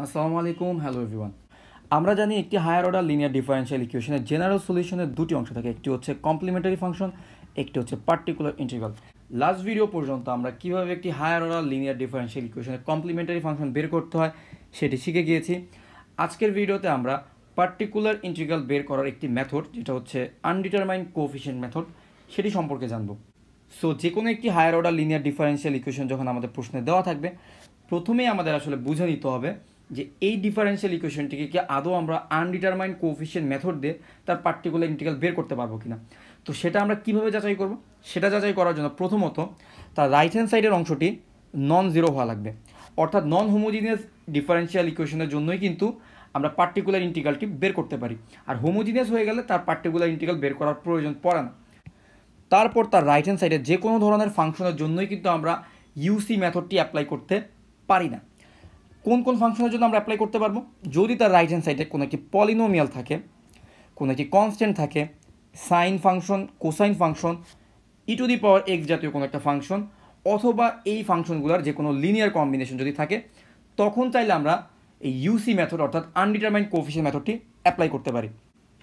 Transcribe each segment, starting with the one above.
আসসালামু আলাইকুম, hello everyone. আমরা জানি একটি হায়ার অর্ডার লিনিয়ার ডিফারেনশিয়াল ইকুয়েশনের জেনারেল সলিউশনের দুটি অংশ থাকে, একটি হচ্ছে কমপ্লিমেন্টারি ফাংশন, একটি হচ্ছে পার্টিকুলার ইন্টিগ্রাল। লাস্ট ভিডিও পর্যন্ত আমরা কীভাবে একটি হায়ার অর্ডার লিনিয়ার ডিফারেনশিয়াল ইকুয়েশনের কমপ্লিমেন্টারি ফাংশন বের করতে হয় সেটি শিখে গিয়েছি। আজকের ভিডিওতে আমরা পার্টিকুলার ইন্টিগ্রাল বের করার একটি মেথড, যেটা হচ্ছে আনডিটারমাইন্ড কোএফিশিয়েন্ট মেথড, সেটি সম্পর্কে জানব। সো যে কোনো একটি higher order linear differential equation যখন আমাদের প্রশ্নে দেওয়া থাকবে, প্রথমেই আমাদের আসলে বুঝে নিতে হবে যে এই ডিফারেনশিয়াল ইকুয়েশনটিকে কি আদৌ আমরা আনডিটারমাইন্ড কোএফিশিয়েন্ট মেথড দিয়ে তার পার্টিকুলার ইন্টিগ্রাল বের করতে পারবো কিনা। তো সেটা আমরা কীভাবে যাচাই করব? সেটা যাচাই করার জন্য প্রথমত তার রাইট হ্যান্ড সাইডের অংশটি নন জিরো হওয়া লাগবে, অর্থাৎ নন হোমোজিনিয়াস ডিফারেনশিয়াল ইকুয়েশনের জন্যই কিন্তু আমরা পার্টিকুলার ইন্টিগ্রালটি বের করতে পারি। আর হোমোজিনিয়াস হয়ে গেলে তার পার্টিকুলার ইন্টিগ্রাল বের করার প্রয়োজন পড়ে না। তারপর তার রাইট হ্যান্ড সাইডে যে কোনো ধরনের ফাংশনের জন্যই কিন্তু আমরা ইউসি মেথডটি অ্যাপ্লাই করতে পারি না। কোন কোন ফাংশনের জন্য আমরা অ্যাপ্লাই করতে পারবো? যদি তার রাইট হ্যান্ড সাইডে কোনো একটি পলিনোমিয়াল থাকে, কোনো একটি কনস্ট্যান্ট থাকে, sine function, cosine function, e⁻x জাতীয় কোনো একটা ফাংশন, অথবা এই ফাংশনগুলোর যে কোনো লিনিয়ার কম্বিনেশন যদি থাকে, তখন চাইলে আমরা এই ইউসি মেথড অর্থাৎ আনডিটারমাইন্ড কোএফিশিয়েন্ট মেথডটি অ্যাপ্লাই করতে পারি।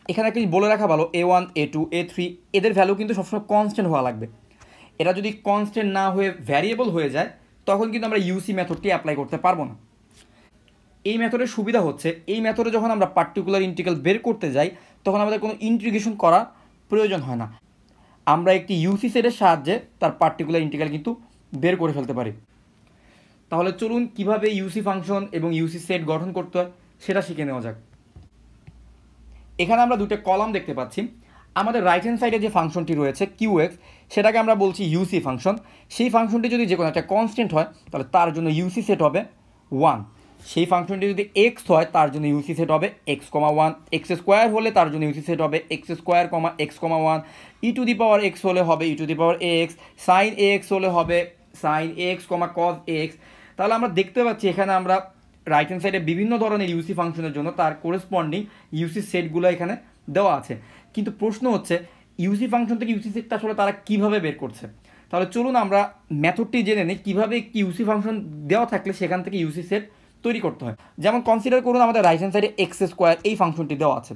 এখানে একটা বলে রাখা ভালো, a1, a2, a3 এদের ভ্যালু কিন্তু সবসময় কনস্ট্যান্ট হওয়া লাগবে। এটা যদি কনস্ট্যান্ট না হয়ে ভ্যারিয়েবল হয়ে যায়, তখন কিন্তু আমরা ইউসি মেথডটি অ্যাপ্লাই করতে পারবো না। এই মেথডের সুবিধা হচ্ছে, এই মেথডে যখন আমরা পার্টিকুলার ইন্টিগ্রাল বের করতে যাই, তখন আমাদের কোনো ইন্টিগ্রেশন করার প্রয়োজন হয় না। আমরা একটি ইউসি সেটের সাহায্যে তার পার্টিকুলার ইন্টিগ্রাল কিন্তু বের করে ফেলতে পারি। তাহলে চলুন কিভাবে ইউসি ফাংশন এবং ইউসি সেট গঠন করতে হয় সেটা শিখে নেওয়া যাক। এখানে আমরা দুটো কলাম দেখতে পাচ্ছি। আমাদের রাইট হ্যান্ড সাইডে যে ফাংশনটি রয়েছে কিউ এক্স, সেটাকে আমরা বলছি ইউসি ফাংশন। সেই ফাংশনটি যদি যে কোনো একটা কনস্ট্যান্ট হয়, তাহলে তার জন্য ইউসি সেট হবে 1। সেই ফাংশনটি যদি এক্স হয়, তার জন্য ইউসি সেট হবে x,1। এক্স স্কোয়ার হলে তার জন্য ইউসি সেট হবে x স্কোয়ার, x,1। e⁻x হলে হবে e⁻x, সাইন এক্স হলে হবে সাইন এক্স, কজ এক্স। তাহলে আমরা দেখতে পাচ্ছি এখানে আমরা রাইট হ্যান্ড সাইডে বিভিন্ন ধরনের ইউসি ফাংশনের জন্য তার কোরেসপন্ডিং ইউসি সেটগুলো এখানে দেওয়া আছে। কিন্তু প্রশ্ন হচ্ছে, ইউসি ফাংশন থেকে ইউসি সেটটা আসলে তারা কীভাবে বের করছে? তাহলে চলুন আমরা মেথডটি জেনে নিই কীভাবে একটি ইউসি ফাংশন দেওয়া থাকলে সেখান থেকে ইউসি সেট তৈরি করতে হয়। যেমন কনসিডার করুন আমাদের রাইট হ্যান্ড সাইডে এক্স স্কোয়ার এই ফাংশনটি দেওয়া আছে।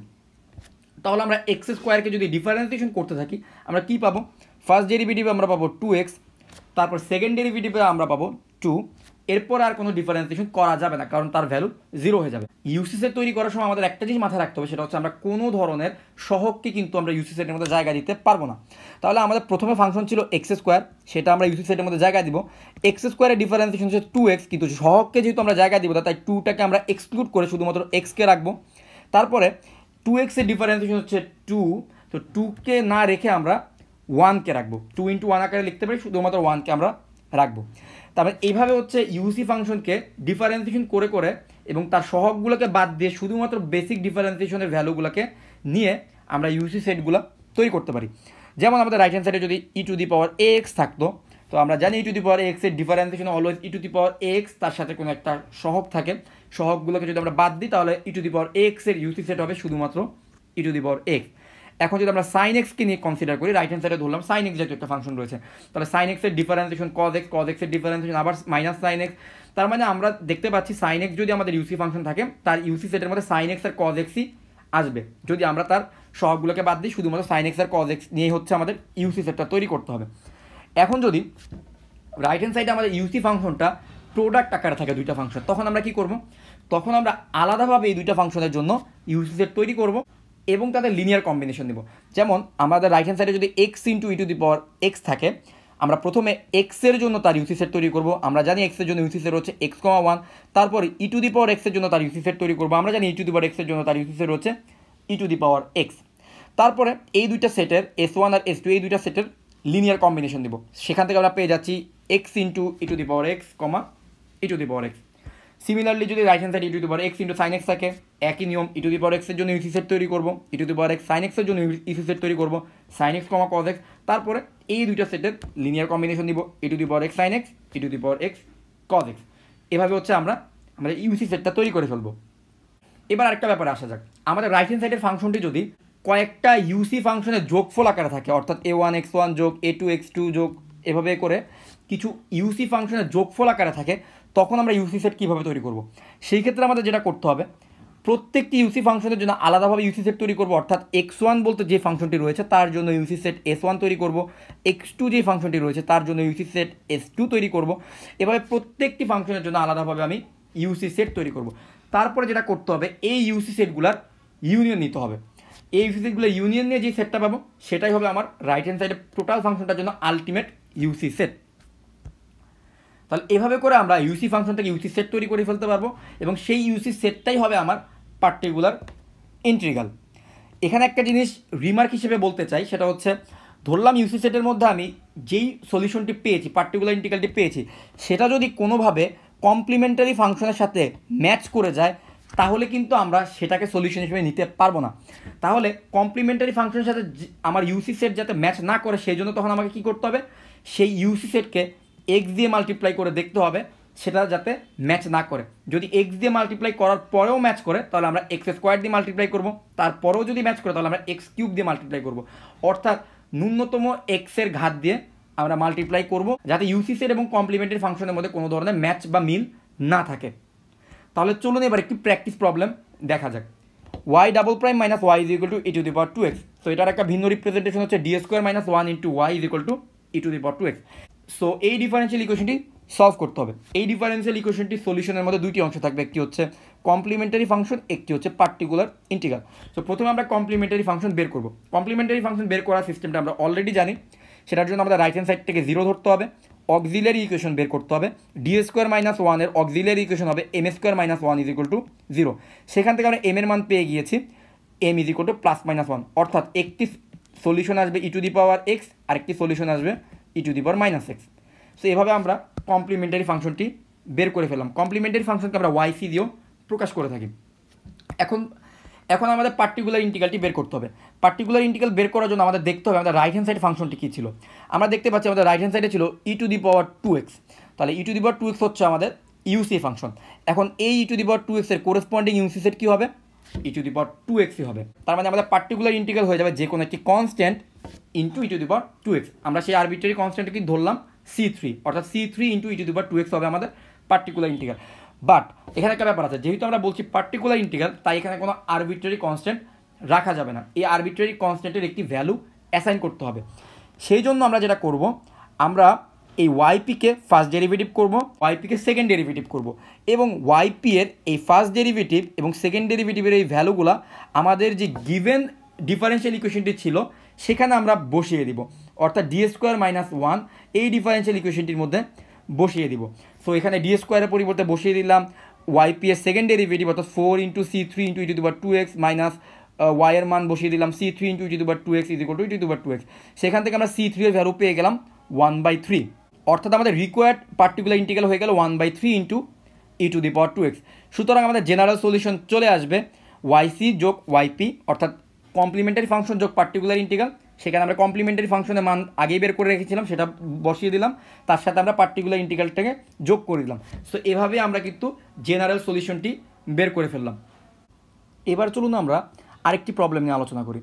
তাহলে আমরা এক্স স্কোয়ারকে যদি ডিফারেন্সিয়েশন করতে থাকি, আমরা কী পাবো? ফার্স্ট ডেরিভেটিভে আমরা পাবো 2x, তারপর সেকেন্ড ডেরিভেটিভে আমরা পাবো 2। এরপর আর কোনো ডিফারেন্সিয়েশন করা যাবে না, কারণ তার ভ্যালু 0 হয়ে যাবে। ইউসি সেট তৈরি করার সময় আমাদের একটা জিনিস মাথায় রাখতে হবে, সেটা হচ্ছে আমরা কোনো ধরনের সহগকে কিন্তু আমরা ইউসি সেটের মধ্যে জায়গা দিতে পারবো না। তাহলে আমাদের প্রথমে ফাংশন ছিল এক্স স্কোয়ার, সেটা আমরা ইউসি সেটের মধ্যে জায়গা দিব। এক্স স্কোয়ারের ডিফারেন্সিয়েশন হচ্ছে 2x, কিন্তু সহগকে যেহেতু আমরা জায়গা দিব, তাই 2টাকে আমরা এক্সক্লুড করে শুধুমাত্র এক্সকে রাখবো। তারপরে 2x এর ডিফারেন্সিয়েশন হচ্ছে 2, তো 2কে না রেখে আমরা 1কে রাখবো। 2 × 1 আকারে লিখতে পারি, শুধুমাত্র 1কে আমরা রাখবো। তারপরে এইভাবে হচ্ছে ইউসি ফাংশনকে ডিফারেন্সিয়েশন করে করে এবং তার সহগগুলোকে বাদ দিয়ে শুধুমাত্র বেসিক ডিফারেন্সিয়েশনের ভ্যালুগুলোকে নিয়ে আমরা ইউসি সেটগুলো তৈরি করতে পারি। যেমন আমাদের রাইট হ্যান্ড সাইডে যদি e⁻x থাকতো, তো আমরা জানি e⁻x এর ডিফারেন্সিয়েশন অলওয়েজ e⁻x, তার সাথে কোনো একটা সহগ থাকে। সহগগুলোকে যদি আমরা বাদ দিই, তাহলে e⁻x এর ইউসি সেট হবে শুধুমাত্র e⁻x। এখন যদি আমরা সাইন এক্সকে নিয়ে কনসিডার করি, রাইট হ্যান্ড সাইডে ধরলাম সাইন এক্স জাতীয় একটা ফাংশন রয়েছে, তাহলে সাইন এক্সের ডিফারেন্সিয়েশন কজ এক্সের ডিফারেন্সিয়েশন আবার মাইনাস সাইন এক্স। তার মানে আমরা দেখতে পাচ্ছি সাইন এক্স যদি আমাদের ইউসি ফাংশন থাকে, তার ইউসি সেটের মধ্যে সাইন এক্স আর কজ এক্সই আসবে। যদি আমরা তার সহগগুলোকে বাদ দিই, শুধুমাত্র সাইন এক্স আর কজ এক্স নিয়েই হচ্ছে আমাদের ইউসি সেটটা তৈরি করতে হবে। এখন যদি রাইট হ্যান্ড সাইডে আমাদের ইউসি ফাংশনটা প্রোডাক্ট আকারে থাকে দুইটা ফাংশন, তখন আমরা কি করব? তখন আমরা আলাদাভাবে এই দুইটা ফাংশনের জন্য ইউসি সেট তৈরি করব এবং তাদের লিনিয়ার কম্বিনেশন দেব। যেমন আমাদের রাইট হ্যান্ড সাইডে যদি x × e⁻x থাকে, আমরা প্রথমে এক্সের জন্য তার ইউসি সেট তৈরি করব। আমরা জানি এক্সের জন্য ইউসি সেট হচ্ছে x,1। তারপর e⁻x এর জন্য তার ইউসি সেট তৈরি করব। আমরা জানি e⁻x এর জন্য তার ইউসি সেট হচ্ছে e⁻x। তারপরে এই দুইটা সেটের s1 আর s2 এই দুইটা সেটের লিনিয়ার কম্বিনেশন দেব। সেখান থেকে আমরা পেয়ে যাচ্ছি x × e⁻x, e⁻x। সিমিলারলি যদি right hand side e⁻x × sin x থাকে, একই নিয়ম e⁻x এর জন্য ইউসি সেট তৈরি করব, e⁻x sin x এর জন্য ইউসি সেট তৈরি করব, sin x, cos x। তারপরে এই দুইটা সেটের লিনিয়ার কম্বিনেশন দিব, e⁻x sin x, e⁻x cos x। এভাবে হচ্ছে আমরা ইউসি সেটটা তৈরি করে ফেলবো। এবার আরেকটা ব্যাপারে আসা যাক, আমাদের রাইট হ্যান্ড সাইডের ফাংশনটি যদি কয়েকটা ইউসি ফাংশনের যোগফল আকারে থাকে, অর্থাৎ a1x1 যোগ a2x2 যোগ এভাবে করে কিছু ইউসি ফাংশনের যোগফল আকারে থাকে, তখন আমরা ইউসি সেট কীভাবে তৈরি করব? সেই ক্ষেত্রে আমাদের যেটা করতে হবে, প্রত্যেকটি ইউসি ফাংশনের জন্য আলাদাভাবে ইউসি সেট তৈরি করব, অর্থাৎ x1 বলতে যে ফাংশনটি রয়েছে তার জন্য ইউসি সেট s1 তৈরি করব, x2 যে ফাংশনটি রয়েছে তার জন্য ইউসি সেট s2 তৈরি করব। এভাবে প্রত্যেকটি ফাংশনের জন্য আলাদাভাবে আমি ইউসি সেট তৈরি করব। তারপরে যেটা করতে হবে, এই ইউসি সেটগুলোর ইউনিয়ন নিতে হবে। এই ইউসি সেটগুলো ইউনিয়ন নিয়ে যে সেটটা পাবো সেটাই হবে আমার রাইট হ্যান্ড সাইডে টোটাল ফাংশনটার জন্য আলটিমেট ইউসি সেট। তাহলে এভাবে করে আমরা ইউসি ফাংশন থেকে ইউসি সেট তৈরি করে ফেলতে পারবো এবং সেই ইউসি সেটটাই হবে আমার পার্টিকুলার ইন্টিগ্রাল। এখানে একটা জিনিস রিমার্ক হিসেবে বলতে চাই, সেটা হচ্ছে ধরলাম ইউসি সেটের মধ্যে আমি যেই সলিউশনটি পেয়েছি, পার্টিকুলার ইন্টিগ্রালটি পেয়েছি, সেটা যদি কোনোভাবে কমপ্লিমেন্টারি ফাংশনের সাথে ম্যাচ করে যায় তাহলে কিন্তু আমরা সেটাকে সলিউশন হিসেবে নিতে পারবো না। তাহলে কমপ্লিমেন্টারি ফাংশনের সাথে আমার ইউসি সেট যাতে ম্যাচ না করে সেই জন্য তখন আমাকে কী করতে হবে, সেই ইউসি সেটকে এক্স দিয়ে মাল্টিপ্লাই করে দেখতে হবে সেটা যাতে ম্যাচ না করে। যদি এক্স দিয়ে মাল্টিপ্লাই করার পরেও ম্যাচ করে তাহলে আমরা এক্স স্কোয়ার দিয়ে মাল্টিপ্লাই করবো, তারপরেও যদি ম্যাচ করে তাহলে আমরা এক্স কিউব দিয়ে মাল্টিপ্লাই করবো, অর্থাৎ ন্যূনতম এক্সের ঘাত দিয়ে আমরা মাল্টিপ্লাই করব যাতে ইউসি সেট এবং কমপ্লিমেন্টারি ফাংশনের মধ্যে কোনো ধরনের ম্যাচ বা মিল না থাকে। তাহলে চলুন এবার একটি প্র্যাকটিস প্রবলেম দেখা যাক। y double prime minus Y is equal to E to the power 2x। So এটার একটা ভিন্ন রিপ্রেজেন্টেশন হচ্ছে D square minus 1 into Y is equal to E to the power 2x। So এই differential ইকুয়েশনটি solve করতে হবে। এই differential ইকুয়েশনটির সলিউশনের মধ্যে দুইটি অংশ থাকবে, একটি হচ্ছে কমপ্লিমেন্টারি ফাংশন, একটি হচ্ছে পার্টিকুলার ইন্টিগ্রাল। সো প্রথমে আমরা কমপ্লিমেন্টারি ফাংশন বের করব। কমপ্লিমেন্টারি ফাংশন বের করার সিস্টেমটা আমরা অলরেডি জানি। সেটার জন্য আমাদের রাইট হ্যান্ড সাইড থেকে 0 ধরতে হবে, অক্সিলারি ইকুয়েশন বের করতে হবে। ডি স্কোয়ার মাইনাস 1 এর অক্সিলারি ইকুয়েশন হবে M square minus 1 is equal to 0। সেখান থেকে আমরা এম এর মান পেয়ে গিয়েছি M is equal to plus minus 1, অর্থাৎ একটি সলিউশন আসবে e to the power x, আরেকটি সলিউশন আসবে e to the power minus x. So এভাবে আমরা কমপ্লিমেন্টারি ফাংশনটি বের করে ফেললাম। কমপ্লিমেন্টারি ফাংশনকে আমরা ওয়াইসি দিয়েও প্রকাশ করে থাকি। এখন আমাদের পার্টিকুলার ইন্টিগ্রালটি বের করতে হবে। পার্টিকুলার ইন্টিগ্রাল বের করার জন্য আমাদের দেখতে হবে আমাদের রাইট হ্যান্ড সাইড ফাংশনটি কী ছিল। আমরা দেখতে পাচ্ছি আমাদের রাইট হ্যান্ড সাইডে ছিল ই টু দি পাওয়ার 2x। তাহলে ই টু দি পাওয়ার 2x হচ্ছে আমাদের ইউসি ফাংশন। এখন এই ই টু দি পাওয়ার 2x এর কোরেসপন্ডিং ইউসি সেট কী হবে, ই টু দি পাওয়ার 2x হবে। তার মানে আমাদের পার্টিকুলার ইন্টিগ্রাল হয়ে যাবে যে কোনো একটি constant into E to the power 2x। আমরা সেই আরবিট্রারি কনস্ট্যান্টকে কি ধরলাম, C3, অর্থাৎ C3 into E to the power 2x হবে আমাদের পার্টিকুলার ইন্টিগ্রাল। বাট এখানে একটা ব্যাপার আছে, যেহেতু আমরা বলছি পার্টিকুলার ইন্টিগ্রাল তাই এখানে কোনো আরবিট্রারি কনস্ট্যান্ট রাখা যাবে না। এই আরবিট্রারি কনস্ট্যান্টের একটি ভ্যালু অ্যাসাইন করতে হবে। সেই জন্য আমরা যেটা করব, আমরা এই ওয়াইপিকে ফার্স্ট ডেরিভেটিভ করব, ওয়াইপিকে সেকেন্ড ডেরিভেটিভ করব এবং ওয়াইপি এর এই ফার্স্ট ডেরিভেটিভ এবং সেকেন্ড ডেরিভেটিভের এই ভ্যালুগুলো আমাদের যে গিভেন ডিফারেন্সিয়াল ইকুয়েশনটি ছিল সেখানে আমরা বসিয়ে দিব, অর্থাৎ ডি স্কোয়ার মাইনাস 1 এই ডিফারেন্সিয়াল ইকুয়েশনটির মধ্যে বসিয়ে দিব। সো এখানে ডি স্কোয়ারের পরিবর্তে বসিয়ে দিলাম ওয়াইপি এর সেকেন্ড ডেরিভেটিভ, অর্থাৎ 4 into C3 into E to the power 2x minus Y এর মান বসিয়ে দিলাম C3 into E to the power 2x is equal to E to the power 2x। সেখান থেকে আমরা C3 এর ভ্যালু পেয়ে গেলাম 1/3, অর্থাৎ আমাদের রিকোয়ার্ড পার্টিকুলার ইন্টিগ্রাল হয়ে গেল 1/3 into E to the power 2x। সুতরাং আমাদের জেনারেল সলিউশন চলে আসবে ওয়াইসি যোগ ওয়াইপি, অর্থাৎ কমপ্লিমেন্টারি ফাংশন যোগ পার্টিকুলার ইন্টিগ্রাল। সেখানে আমরা কমপ্লিমেন্টারি ফাংশনের মান আগেই বের করে রেখেছিলাম, সেটা বসিয়ে দিলাম, তার সাথে আমরা পার্টিকুলার ইন্টিগ্রালটাকে যোগ করে দিলাম। সো এভাবে আমরা কিন্তু জেনারেল সলিউশনটি বের করে ফেললাম। এবার চলুন আমরা আরেকটি প্রবলেম নিয়ে আলোচনা করি।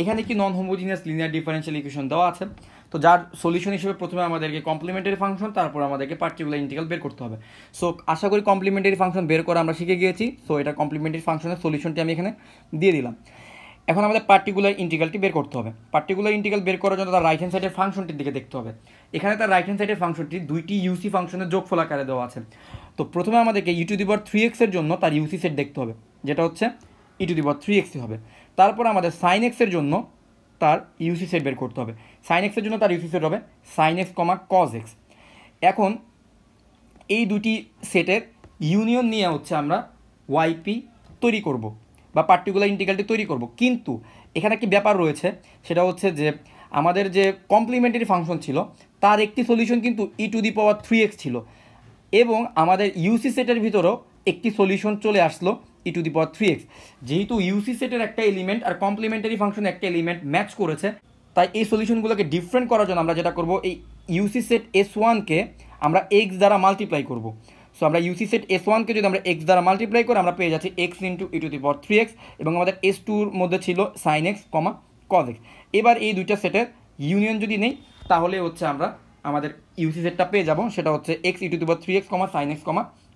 এখানে কি non homogeneous linear differential equation দেওয়া আছে। তো যার সলিউশন হিসেবে প্রথমে আমাদেরকে কমপ্লিমেন্টারি ফাংশন, তারপর আমাদেরকে পার্টিকুলার ইন্টিগ্রাল বের করতে হবে। সো আশা করি কমপ্লিমেন্টারি ফাংশন বের করা আমরা শিখে গিয়েছি। সো এটা কমপ্লিমেন্টারি ফাংশনের সলিউশনটি আমি এখানে দিয়ে দিলাম। এখন আমাদের পার্টিকুলার ইন্টিগ্রালটি বের করতে হবে। পার্টিকুলার ইন্টিগ্রাল বের করার জন্য তার রাইট হ্যান্ড সাইডের ফাংশনটির দিকে দেখতে হবে। এখানে তার রাইট হ্যান্ড সাইডের ফাংশনটি দুইটি ইউসি ফাংশনের যোগফল আকারে দেওয়া আছে। তো প্রথমে আমাদেরকে ই টু দি পাওয়ার 3x এর জন্য তার ইউসি সেট দেখতে হবে, যেটা হচ্ছে ই টু দি পাওয়ার 3x হবে। তারপর আমাদের সাইন এক্সের জন্য তার ইউসি সেট বের করতে হবে। সাইন এক্সের জন্য তার ইউসি সেট হবে সাইন এক্স কমা কজ এক্স। এখন এই দুটি সেটের ইউনিয়ন নিয়ে হচ্ছে আমরা ওয়াইপি তৈরি করব বা পার্টিকুলার ইন্টিগ্রালটি তৈরি করব। কিন্তু এখানে একটি ব্যাপার রয়েছে, সেটা হচ্ছে যে আমাদের যে কমপ্লিমেন্টারি ফাংশন ছিল তার একটি সলিউশন কিন্তু ই টু দি পাওয়ার 3x ছিল এবং আমাদের ইউসি সেটের ভিতরেও একটি সলিউশন চলে আসলো ই টু দি পাওয়ার 3x। যেহেতু ইউসি সেটের একটা এলিমেন্ট আর কমপ্লিমেন্টারি ফাংশনের একটা এলিমেন্ট ম্যাচ করেছে, তাই এই সলিউশনগুলোকে ডিফারেন্ট করার জন্য আমরা যেটা করব, এই ইউসি সেট S1কে আমরা x দ্বারা মাল্টিপ্লাই করব। সো আমরা ইউসি সেট S1কে যদি আমরা x দ্বারা মাল্টিপ্লাই করি আমরা পেয়ে যাচ্ছি x into E to the power 3x এবং আমাদের S2-র মধ্যে ছিল সাইন এক্স কমা কজ এক্স। এবার এই দুইটা সেটের ইউনিয়ন যদি নেই তাহলে হচ্ছে আমরা আমাদের ইউসি সেটটা পেয়ে যাব, সেটা হচ্ছে x E to the power 3x, sin x,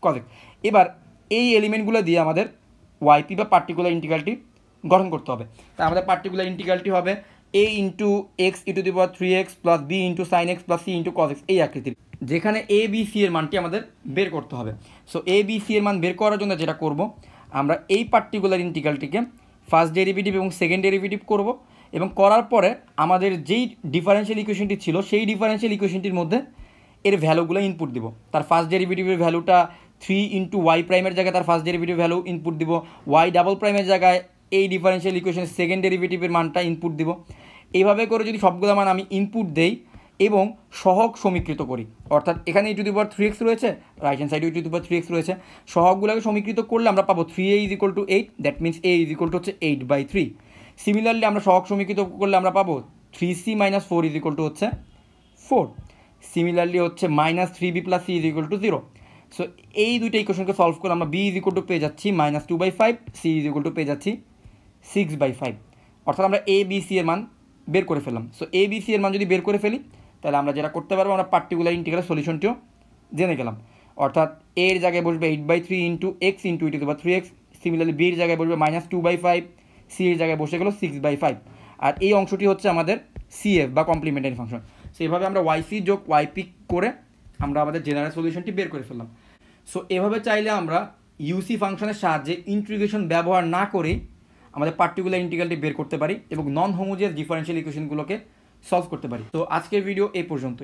cos x। এবার এই এলিমেন্টগুলো দিয়ে আমাদের ওয়াইপি বা পার্টিকুলার ইন্টিগ্রালটি গঠন করতে হবে। তাই আমাদের পার্টিকুলার ইন্টিগ্রালটি হবে a into X E to the power 3x plus B into sine X plus C into cos X, এই আকৃতির, যেখানে এ বি সি এর মানটি আমাদের বের করতে হবে। সো এ বি সি এর মান বের করার জন্য যেটা করব, আমরা এই পার্টিকুলার ইন্টিগ্রালটিকে ফার্স্ট ডেরিভেটিভ এবং সেকেন্ড ডেরিভেটিভ করব, এবং করার পরে আমাদের যেই ডিফারেন্সিয়াল ইকুয়েশনটি ছিল সেই ডিফারেন্সিয়াল ইকুয়েশনটির মধ্যে এর ভ্যালুগুলো ইনপুট দিব। তার ফার্স্ট ডেরিভেটিভের ভ্যালুটা 3 ইন্টু ওয়াই প্রাইমের জায়গায় তার ফার্স্ট ডেরিভেটিভ ভ্যালু ইনপুট দিব, ওয়াই ডাবল প্রাইমের জায়গায় এই ডিফারেন্সিয়াল ইকুয়েশনের সেকেন্ড ডেরিভেটিভের মানটা ইনপুট দিব। এইভাবে করে যদি সবগুলো মান আমি ইনপুট দেই এবং সহগ সমীকৃত করি, অর্থাৎ এখানে ই টু দি পাওয়ার 3x রয়েছে, রাইট হ্যান্ড সাইডে ই টু দি পাওয়ার 3x রয়েছে, সহগগুলোকে সমীকৃত করলে আমরা পাবো 3a is equal two 8, that means a is equal two হচ্ছে 8/3। সিমিলারলি আমরা সহগ সমীকৃত করলে আমরা পাবো 3c minus 4 is equal two হচ্ছে 4। সিমিলারলি হচ্ছে minus 3b plus C is equal to 0। So এই দুইটা ইকুয়েশনকে সলভ করলে আমরা b ইজ ইকুয়াল টু পেয়ে যাচ্ছি -2/5, সি ইজ ইকুয়াল টু পেয়ে যাচ্ছি 6/5। অর্থাৎ আমরা এ বি সি এর মান বের করে ফেললাম। সো এ বি সি এর মান যদি বের করে ফেলি, তাহলে আমরা যেটা করতে পারবো, আমরা পার্টিকুলার ইন্টিগ্রাল সলিউশনটিও জেনে গেলাম। অর্থাৎ এর জায়গায় বসবে 8/3 into x into E to the power 3x, similarly বির জায়গায় বসবে -2/5, সি এর জায়গায় বসে গেল 6/5, আর এই অংশটি হচ্ছে আমাদের সিএফ বা কমপ্লিমেন্টারি ফাংশন। সেইভাবে আমরা ওয়াইসি যোগ ওয়াইপি করে আমরা আমাদের জেনারেল সলিউশনটি বের করে ফেললাম। সো এভাবে চাইলে আমরা ইউসি ফাংশনের সাহায্যে ইন্টিগ্রেশন ব্যবহার না করেই আমাদের পার্টিকুলার ইন্টিগ্রালটি বের করতে পারি এবং নন হোমোজিয়াস ডিফারেন্সিয়াল ইকুয়েশনগুলোকে সলভ করতে পারি। তো আজকের ভিডিও এই পর্যন্ত।